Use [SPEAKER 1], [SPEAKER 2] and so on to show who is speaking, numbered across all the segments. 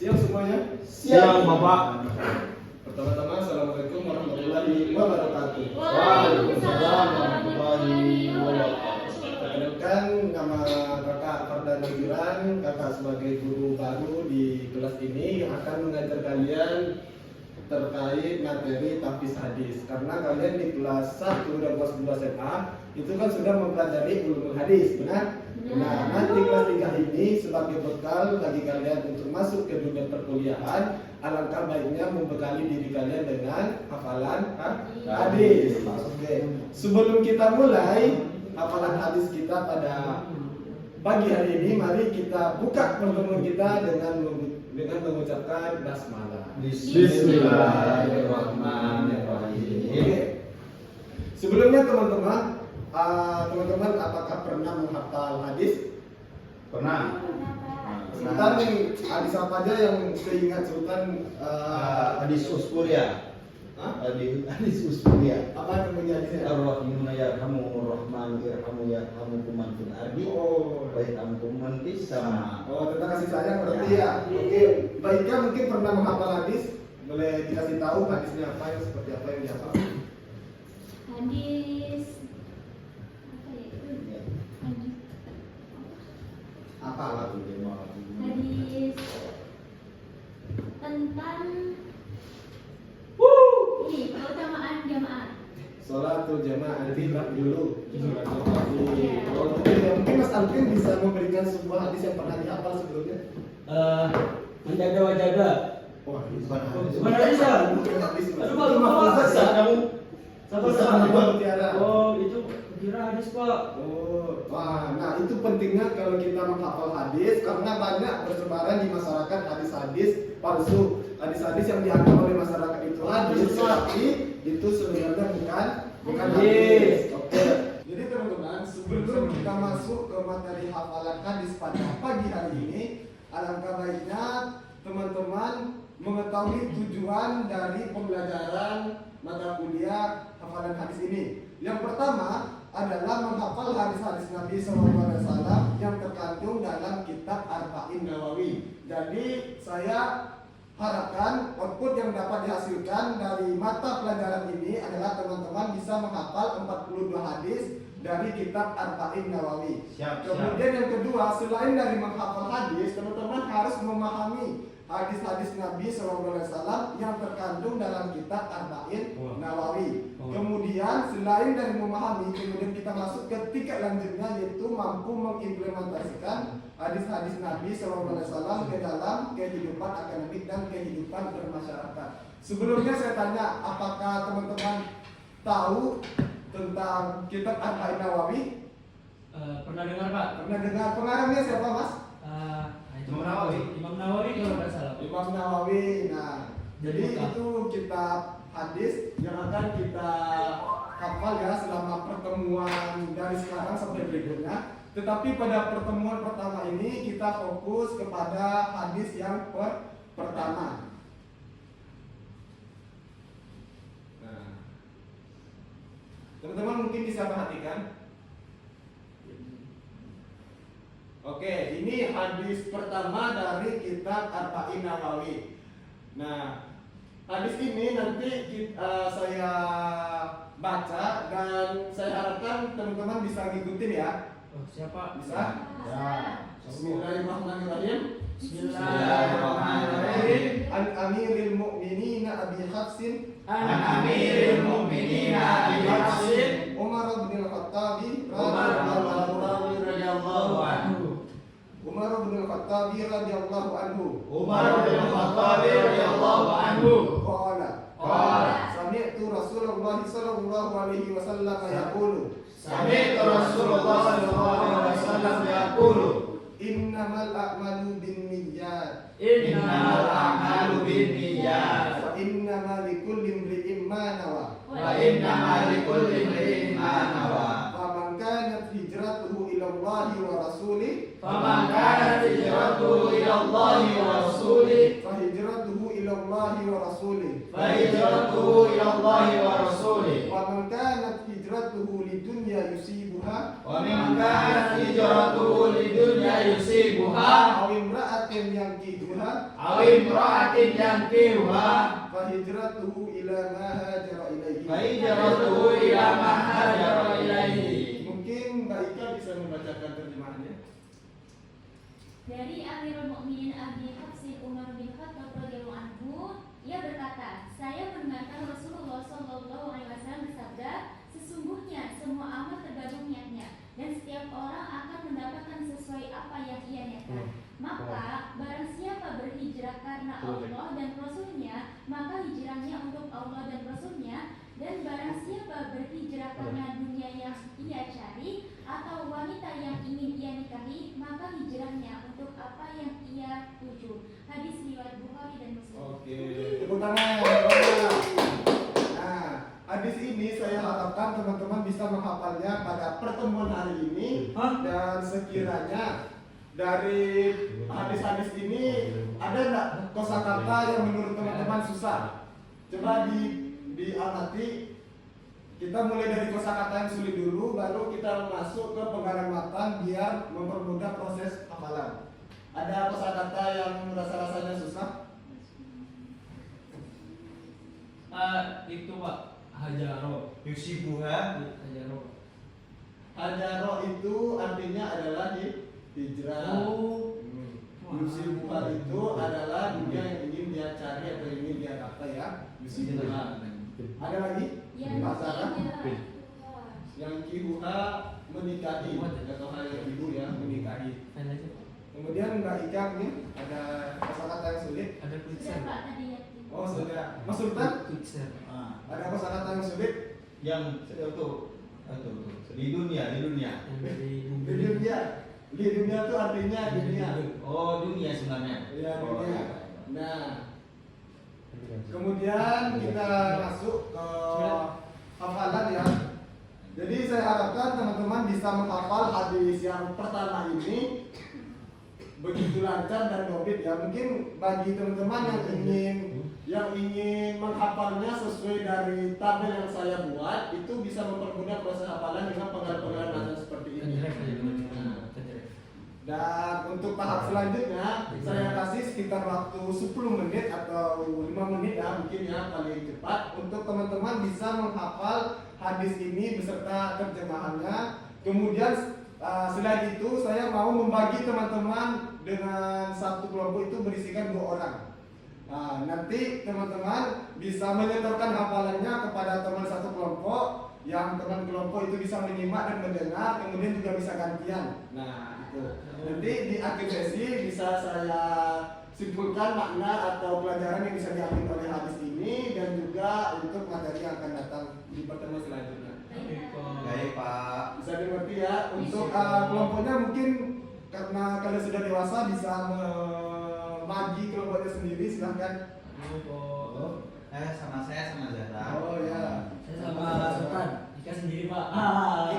[SPEAKER 1] Siap semuanya?
[SPEAKER 2] Siap, Bapak.
[SPEAKER 1] Pertama-tama, Assalamualaikum warahmatullahi wabarakatuh.
[SPEAKER 3] Waalaikumsalam warahmatullahi wabarakatuh.
[SPEAKER 1] Perkenalkan, nama kakak Fardana Giran, kakak sebagai guru baru di kelas ini yang akan mengajar kalian terkait materi tahfiz hadis. Karena kalian di kelas 1 dan kelas 2 SMA itu kan sudah mempelajari ulumul hadis, benar? Nah, nanti kelas 3 ini sebagai bekal bagi kalian untuk masuk ke dunia perkuliahan, alangkah baiknya membekali diri kalian dengan hafalan hadis. Oke. Sebelum kita mulai hafalan hadis kita pada pagi hari ini, mari kita buka pertemuan kita dengan mengucapkan basmalah.
[SPEAKER 2] Bismillahirrahmanirrahim.
[SPEAKER 1] Oke. Sebelumnya teman-teman, apakah pernah menghafal hadis?
[SPEAKER 2] Pernah.
[SPEAKER 1] Sebentar nih, hadis apa aja yang seingat Sultan?
[SPEAKER 2] Hadis Uskuria.
[SPEAKER 1] Hah?
[SPEAKER 2] Hadis Uskuria.
[SPEAKER 1] Apa yang menjadi?
[SPEAKER 2] Ar-Rahimuna yarhamur rahman irhamu yarhamukum man fil ardi wa yarhamukum man fis sama.
[SPEAKER 1] Oh, tentang kasih sayang berarti ya. Oke, baiknya mungkin pernah menghafal hadis. Boleh dikasih tahu hadisnya apa, yang seperti apa yang dihafal?
[SPEAKER 3] Hadis apa ya itu? Hadis
[SPEAKER 1] Apa lah?
[SPEAKER 3] hadis tentang ini keutamaan jamaah.
[SPEAKER 1] Sholatul jamaah nanti dulu. Sholatul jamaah. Oh, mungkin Mas Alvin bisa memberikan sebuah hadis yang pernah dihafal sebelumnya.
[SPEAKER 4] Menjaga wajaga.
[SPEAKER 1] Wah, ini bukan hadis.
[SPEAKER 4] Bukan hadis, ya?
[SPEAKER 1] Bukan hadis.
[SPEAKER 4] Aduh, Pak,
[SPEAKER 1] Itu
[SPEAKER 4] Pak,
[SPEAKER 1] mahfuz ya, kamu.
[SPEAKER 4] Sabar.
[SPEAKER 1] Mutiara.
[SPEAKER 4] Oh, itu kira hadis, Pak.
[SPEAKER 1] Oh, wah, nah itu pentingnya kalau kita menghafal hadis karena banyak bersebaran di masyarakat hadis-hadis palsu, hadis-hadis yang dianggap oleh masyarakat itu hadis, tapi itu sebenarnya bukan hadis. Oke. Jadi teman-teman, sebelum kita masuk ke materi hafalan hadis pada pagi hari ini, alangkah baiknya teman-teman mengetahui tujuan dari pembelajaran mata kuliah hafalan hadis ini. Yang pertama adalah menghafal hadis-hadis Nabi SAW yang terkandung dalam kitab Arba'in Nawawi. Jadi saya harapkan output yang dapat dihasilkan dari mata pelajaran ini adalah teman-teman bisa menghafal 42 hadis dari kitab Arba'in Nawawi. Kemudian yang kedua, selain dari menghafal hadis, teman-teman harus memahami hadis-hadis Nabi SAW yang terkandung dalam kitab Arba'in Nawawi. Kemudian selain dari memahami, kemudian kita masuk ke tingkat lanjutnya, yaitu mampu mengimplementasikan hadis-hadis Nabi SAW ke dalam kehidupan akademik dan kehidupan bermasyarakat. Sebelumnya saya tanya, apakah teman-teman tahu tentang kitab Arba'in Nawawi?
[SPEAKER 4] Pernah dengar, Pak?
[SPEAKER 1] Pernah dengar? Pengarangnya siapa, Mas?
[SPEAKER 4] Imam Nawawi kalau nggak salah.
[SPEAKER 1] Imam Nawawi. Nah, jadi itu kitab hadis yang akan kita hafal ya selama pertemuan dari sekarang sampai berikutnya. Tetapi pada pertemuan pertama ini kita fokus kepada hadis yang pertama. Nah, teman-teman mungkin bisa perhatikan. Oke, ini hadis pertama dari kitab Arba'in Nawawi. Nah, hadis ini nanti saya baca dan saya harapkan teman-teman bisa ngikutin ya.
[SPEAKER 4] Oh, siapa?
[SPEAKER 1] Bisa?
[SPEAKER 2] Ya.
[SPEAKER 1] Bismillahirrahmanirrahim.
[SPEAKER 2] Bismillahirrahmanirrahim.
[SPEAKER 1] An Amiril Mu'minin Abi Hafsin
[SPEAKER 2] An Amiril Mu'minin Abi Hafsin
[SPEAKER 1] Umar bin Al-Khattab
[SPEAKER 2] radhiyallahu anhu.
[SPEAKER 1] Umar bin Al-Khattab radhiyallahu anhu.
[SPEAKER 2] Umar bin Khattab radhiyallahu anhu.
[SPEAKER 1] Qala Sami'tu Rasulullah sallallahu alaihi wasallam yaqulu.
[SPEAKER 2] Sami'tu Rasulullah sallallahu alaihi wasallam yaqulu.
[SPEAKER 1] Innamal a'malu binniyat.
[SPEAKER 2] Innamal a'malu binniyat.
[SPEAKER 1] Wa innama likulli imri'in ma nawa.
[SPEAKER 2] Wa innama likulli imri'in ma nawa.
[SPEAKER 1] Faman kanat hijratuhu ila Allah wa rasulih,
[SPEAKER 2] Faman kanat hijratuhu ila Allah wa rasulih,
[SPEAKER 1] fa hijratuhu ila Allah wa rasulih.
[SPEAKER 2] fa hijratuhu ila Allah wa rasulih.
[SPEAKER 1] Wa man kanat hijratuhu lidunya yusibuha
[SPEAKER 2] Wa man kanat hijratuhu lidunya yusibuha
[SPEAKER 1] aw imra'atin imra'atin yankihuha
[SPEAKER 2] aw imra'atin yankihuha
[SPEAKER 1] fa hijratuhu ila ma hajara ilaihi.
[SPEAKER 2] fa hijratuhu ila ma hajara ilaihi.
[SPEAKER 1] Mungkin Mbak Ika bisa membacakan terjemahannya.
[SPEAKER 3] Dari Amirul Mukminin Abi Hafsin Umar bin Khattab radhiyallahu anhu, ia berkata, saya mendengarkan Rasulullah Shallallahu Alaihi Wasallam bersabda, sesungguhnya semua amal tergantung niatnya, dan setiap orang akan mendapatkan sesuai apa yang ia niatkan. Maka barang siapa berhijrah karena Allah dan Rasulnya, maka hijrahnya untuk Allah dan Rasulnya. Dan barang siapa berhijrah karena dunia yang ia cari atau wanita yang ingin ia nikahi, maka hijrahnya untuk apa yang ia tuju. Hadis riwayat Bukhari dan Muslim.
[SPEAKER 1] Oke, tepuk tangan. Nah, hadis ini saya harapkan teman-teman bisa menghafalnya pada pertemuan hari ini. Dan sekiranya dari hadis-hadis ini ada nggak kosakata yang menurut teman-teman susah? Coba diamati. Kita mulai dari kosakata yang sulit dulu, baru kita masuk ke penggaraman biar mempermudah proses hafalan. Ada kosakata yang rasa-rasanya susah?
[SPEAKER 4] Itu Pak, hajaro.
[SPEAKER 2] Yusibuha
[SPEAKER 4] Hajaro.
[SPEAKER 1] Hajaro itu artinya adalah hijrah. Yusibuha itu adalah dunia yang ingin dia cari atau ingin dia dapat ya. Yusibuha. Ada lagi? Pak Sarah? Yang kihuha menikahi atau hal yang ibu ya menikahi. Kemudian Mbak Ika nih ada kosakata yang sulit.
[SPEAKER 4] Ada
[SPEAKER 3] Sudah
[SPEAKER 4] quickser.
[SPEAKER 3] Pak tadi ya.
[SPEAKER 1] Oh sudah. Mas Sultan
[SPEAKER 4] Quickser.
[SPEAKER 1] ada kosakata yang sulit.
[SPEAKER 2] yang itu di dunia
[SPEAKER 4] Yang dari
[SPEAKER 1] Di dunia itu artinya dunia.
[SPEAKER 2] oh dunia sebenarnya
[SPEAKER 1] Ya
[SPEAKER 2] oh,
[SPEAKER 1] dunia.
[SPEAKER 2] iya.
[SPEAKER 1] Nah, kemudian kita masuk ke hafalan ya. Jadi saya harapkan teman-teman bisa menghafal hadis yang pertama ini begitu lancar dan dobit ya. Mungkin bagi teman-teman yang ingin menghafalnya sesuai dari tabel yang saya buat, itu bisa mempermudah proses hafalan dengan penggalan-penggalan nada seperti ini. Dan untuk tahap selanjutnya saya kasih sekitar waktu 10 menit atau 5 menit ya mungkin ya paling cepat untuk teman-teman bisa menghafal hadis ini beserta terjemahannya. Kemudian selain itu saya mau membagi teman-teman dengan satu kelompok itu berisikan 2 orang. Nanti teman-teman bisa menyetorkan hafalannya kepada teman satu kelompok, yang teman kelompok itu bisa menyimak dan mendengar, kemudian juga bisa gantian. Nah itu nanti di akhir sesi bisa saya simpulkan makna atau pelajaran yang bisa diambil oleh hadis ini dan juga untuk materi yang akan datang di pertemuan selanjutnya.
[SPEAKER 2] Baik Pak.
[SPEAKER 1] Bisa dimengerti ya. Untuk kelompoknya mungkin karena kalian sudah dewasa bisa membagi kelompoknya sendiri, silahkan.
[SPEAKER 2] Sama saya sama Zara.
[SPEAKER 1] Oh ya.
[SPEAKER 4] Saya sama Sultan. Ika sendiri Pak.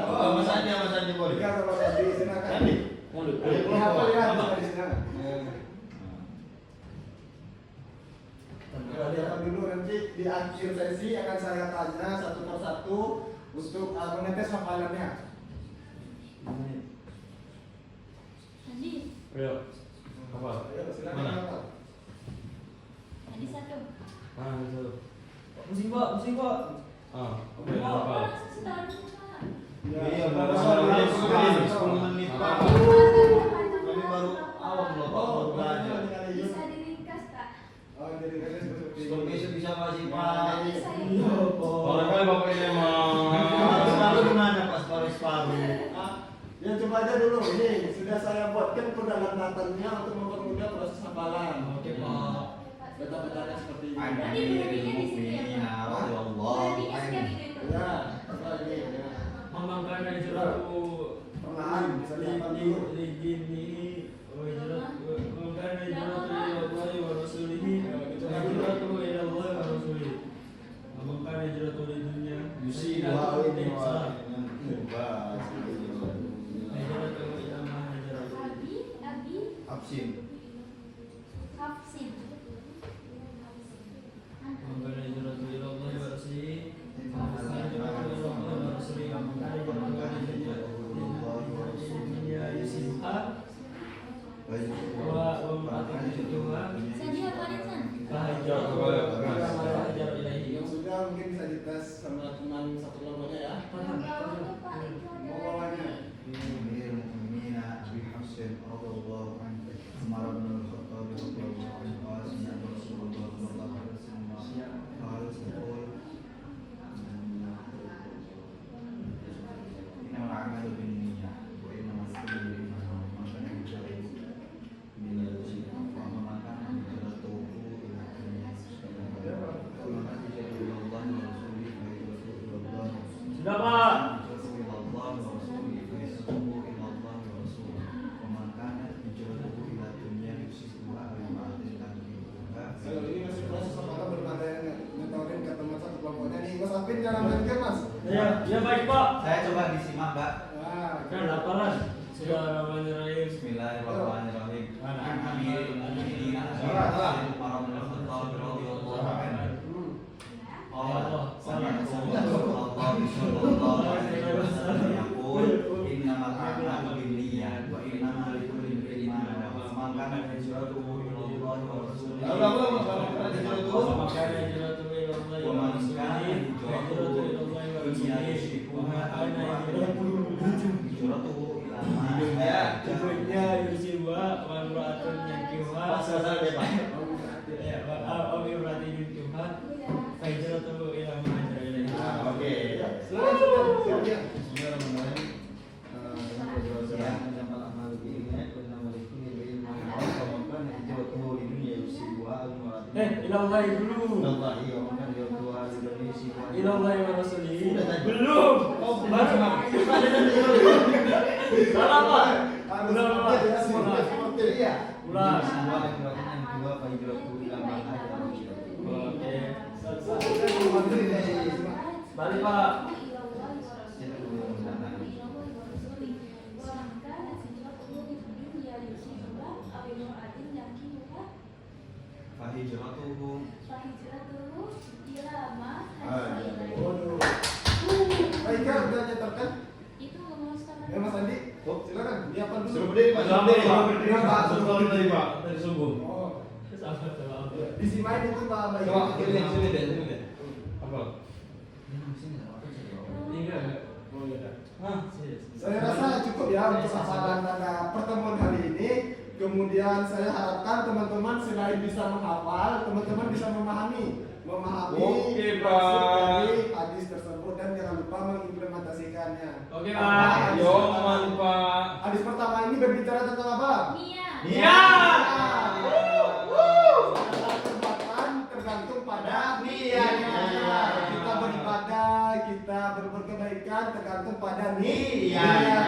[SPEAKER 2] Oh, Mas Andi boleh.
[SPEAKER 1] Jika kalau tadi silakan.
[SPEAKER 2] Andi.
[SPEAKER 1] Dihafal ya di sana. Dihafal dulu, nanti di akhir sesi akan saya tanya satu persatu untuk mengetes hafalannya.
[SPEAKER 3] Tadi,
[SPEAKER 5] Ayo. Apa?
[SPEAKER 1] Ayo silakan.
[SPEAKER 5] Mana?
[SPEAKER 1] hafal.
[SPEAKER 3] tadi satu.
[SPEAKER 5] Satu.
[SPEAKER 4] Pusing Pak.
[SPEAKER 5] Oke, apa?
[SPEAKER 3] Sudah Pak.
[SPEAKER 2] Iya,
[SPEAKER 1] Baru
[SPEAKER 2] baru
[SPEAKER 5] 10 menit, Pak.
[SPEAKER 2] Kami baru awam loh Pak, baru belajar.
[SPEAKER 3] Bisa diringkas tak?
[SPEAKER 1] Oh, jadi kalian seperti
[SPEAKER 2] Besok bisa kasih Pak.
[SPEAKER 3] Bisa
[SPEAKER 5] Barangkali Bapak ini emang
[SPEAKER 2] Separuh gimana Pak? Separuh.
[SPEAKER 1] Ya coba aja dulu, ini sudah saya buatkan pendalamannya untuk mempermudah proses hafalan.
[SPEAKER 4] Oke Pak.
[SPEAKER 1] Beta-betanya seperti ini.
[SPEAKER 3] Berarti berartinya di situ ya Pak.
[SPEAKER 2] Ya Allah.
[SPEAKER 3] Berartinya sekian itu.
[SPEAKER 1] Ya, coba ini ya.
[SPEAKER 4] Mambangkan hijratu
[SPEAKER 1] Perlahan bisa dihafal dulu.
[SPEAKER 4] Ligini wa hijratu mambangkan hijratu ila Allah wa rasulihi wa hijratu ila Allah wa rasulihi. Mambangkan hijratu di dunia
[SPEAKER 2] Yusibuha
[SPEAKER 4] hijratu ila Islam.
[SPEAKER 2] Yusibuha.
[SPEAKER 4] Hijratu ila ma hijratu.
[SPEAKER 3] Abi
[SPEAKER 2] Absin.
[SPEAKER 3] Hafsin.
[SPEAKER 4] Mambangkan hijratu ila Allah wa rasulihi. Mambangkan hijratu ila Allah wa rasulihi. Mambangkan hijratu ila dunia yusibuha
[SPEAKER 1] Yang sudah mungkin bisa dites sama teman satu kelompoknya ya.
[SPEAKER 3] Yang bawah tuh Pak, itu ada
[SPEAKER 1] Mau bawahnya.
[SPEAKER 2] أمير المؤمنين أبي حفص رضي الله عنه عمر بن الخطاب رضي الله عنه قال سمعت رسول الله صلى الله عليه وسلم قال يقول إنما الأعمال بالنيات وإنما لكل امرئ ما نوى من كان هجرته من الدنيا ومن كان هجرته إلى الدنيا ومن كان هجرته إلى الله ورسوله فهجرته إلى الله
[SPEAKER 4] Sudah Pak.
[SPEAKER 1] Ini masih proses apakah belum ada yang ngetawarin ke teman satu kelompoknya nih. Mas Alvin jangan main Mas.
[SPEAKER 4] Ya baik Pak.
[SPEAKER 2] Saya coba disimak, Mbak.
[SPEAKER 1] Nah,
[SPEAKER 4] Kan laparan. Bismillahirrahmanirrahim.
[SPEAKER 2] Bismillahirrahmanirrahim. An Amiril Mu'minin Umar bin Khattab radhiyallahu anhu. Allah sallallahu alaihi wasallam yaqul innamal a'malu binniyat wa innamal likulli imrin ma nawa. Man kana hijratuhu ila Allah wa rasulihi.
[SPEAKER 4] Wa kana hijratuhu ila Allah wa
[SPEAKER 2] ومن
[SPEAKER 4] rasulihi.
[SPEAKER 2] كان هجرته
[SPEAKER 4] Dunia yusibuha ana
[SPEAKER 2] hijratuhu ila ma
[SPEAKER 4] Dunia yusibuha wa imra'atun yankihuha. Ya, wa imra'atun yankihuha. Fahijratuhu ila ma hajara ilaihi.
[SPEAKER 2] Oke.
[SPEAKER 1] sudah.
[SPEAKER 2] Bismillahirrahmanirrahim. Yang menyampaikan amal ini nama ini makan hijratuhu di dunia yusibuha
[SPEAKER 4] Ilallahi dulu.
[SPEAKER 2] Allah iya makan hijratuhu di Indonesia.
[SPEAKER 4] Ilallahi wa rasulihi.
[SPEAKER 2] Sudah tadi.
[SPEAKER 4] Belum. Baru. Salah Pak. Ulang Pak.
[SPEAKER 2] Iya.
[SPEAKER 4] Ulang.
[SPEAKER 2] Semua yang kedua Pak hijratuhu ila ma hajara ilaihi.
[SPEAKER 4] Oke. Balik Pak.
[SPEAKER 2] Fahijratuhu
[SPEAKER 1] Waduh. Baik ya, udah nyetarkan.
[SPEAKER 3] Itu memuluskan
[SPEAKER 1] Ya Mas Andi, silakan. Ini apa dulu?
[SPEAKER 2] Suruh berdiri, Pak.
[SPEAKER 5] Suruh berdiri, Pak.
[SPEAKER 1] Iya, Pak.
[SPEAKER 5] Suruh berdiri tadi, Pak. Dari sungguh.
[SPEAKER 1] Oh,
[SPEAKER 4] Sama.
[SPEAKER 1] disimain itu Pak Bayu.
[SPEAKER 5] Coba sini deh. Apa?
[SPEAKER 4] Tiga.
[SPEAKER 1] Oh, iya.
[SPEAKER 4] Hah, serius.
[SPEAKER 1] Saya rasa cukup ya untuk hafalan pada pertemuan hari ini. Kemudian saya harapkan teman-teman selain bisa menghafal, teman-teman bisa memahami
[SPEAKER 5] Oke,
[SPEAKER 1] maksud
[SPEAKER 5] Pak.
[SPEAKER 1] dari hadis tersebut dan jangan lupa mengimplementasikannya.
[SPEAKER 4] Oke,
[SPEAKER 1] Apa
[SPEAKER 4] Pak.
[SPEAKER 1] hadis
[SPEAKER 5] Yo,
[SPEAKER 1] pertama?
[SPEAKER 5] mantap.
[SPEAKER 1] Hadis pertama ini berbicara tentang apa?
[SPEAKER 3] Nia.
[SPEAKER 4] Iya.
[SPEAKER 1] Perbuatan tergantung pada
[SPEAKER 2] niatnya.
[SPEAKER 1] Kita beribadah, kita berbuat kebaikan tergantung pada
[SPEAKER 2] Niatnya.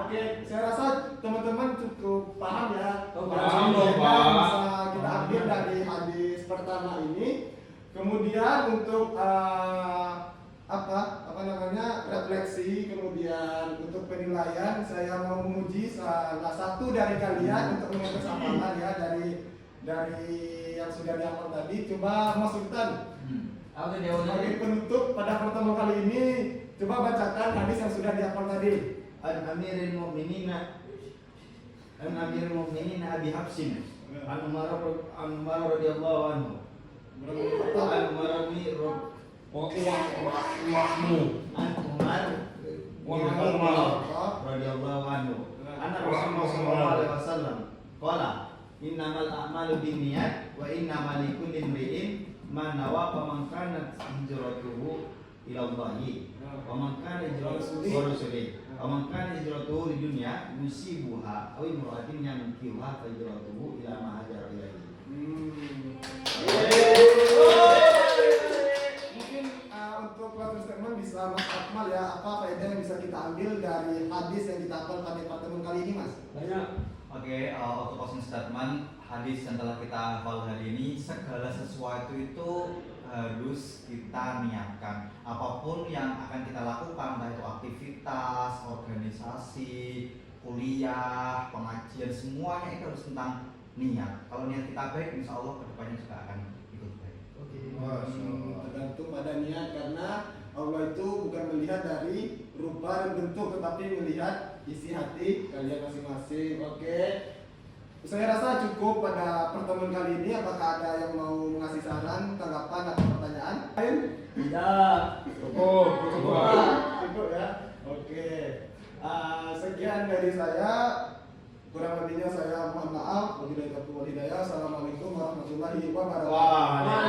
[SPEAKER 1] Oke, saya rasa teman-teman cukup paham ya.
[SPEAKER 5] Paham dong,
[SPEAKER 1] Yang
[SPEAKER 5] Pak.
[SPEAKER 1] bisa kita ambil dari hadis pertama ini. Kemudian untuk apa namanya refleksi, kemudian untuk penilaian saya mau memuji salah satu dari kalian untuk mengetes hafalan ya dari yang sudah dihafal tadi. Coba Mas Sultan sebagai penutup pada pertemuan kali ini, coba bacakan hadis yang sudah dihafal tadi.
[SPEAKER 2] An Amiril Mu'minin Abi Hafsin An Umar radhiyallahu anhu. An Umar
[SPEAKER 5] Wakmu.
[SPEAKER 2] An Umar radhiyallahu anhu. Anna Rasulullah sallallahu alaihi wasallam qala innamal a'malu binniyat wa innamal likulli imri'in ma nawa faman kanat hijratuhu ila Allahi wa man kana hijratuhu wa rasulihi wa man kana hijratuhu lidunya yusibuha aw imra'atin yankihuha fa hijratuhu ila ma hajara ilaihi.
[SPEAKER 1] Mungkin untuk closing statement bisa Mas Akmal ya, apa faedah yang bisa kita ambil dari hadis yang kita hafal pada pertemuan kali ini Mas?
[SPEAKER 4] Banyak.
[SPEAKER 2] Oke, untuk closing statement hadis yang telah kita hafal hari ini, segala sesuatu itu harus kita niatkan. Apapun yang akan kita lakukan, entah itu aktivitas, organisasi, kuliah, pengajian, semuanya itu harus tentang niat. Kalau niat kita baik, insya Allah kedepannya juga akan ikut baik.
[SPEAKER 1] Tergantung pada niat, karena Allah itu bukan melihat dari rupa dan bentuk, tetapi melihat isi hati kalian masing-masing. Oke. Saya rasa cukup pada pertemuan kali ini. Apakah ada yang mau mengasih saran, tanggapan, atau pertanyaan? Lain?
[SPEAKER 4] Tidak.
[SPEAKER 5] Cukup.
[SPEAKER 1] Cukup ya. Oke. Sekian dari saya. Kurang lebihnya saya mohon maaf. Wabillahi taufiq wal hidayah. Assalamualaikum warahmatullahi wabarakatuh.
[SPEAKER 5] Wah.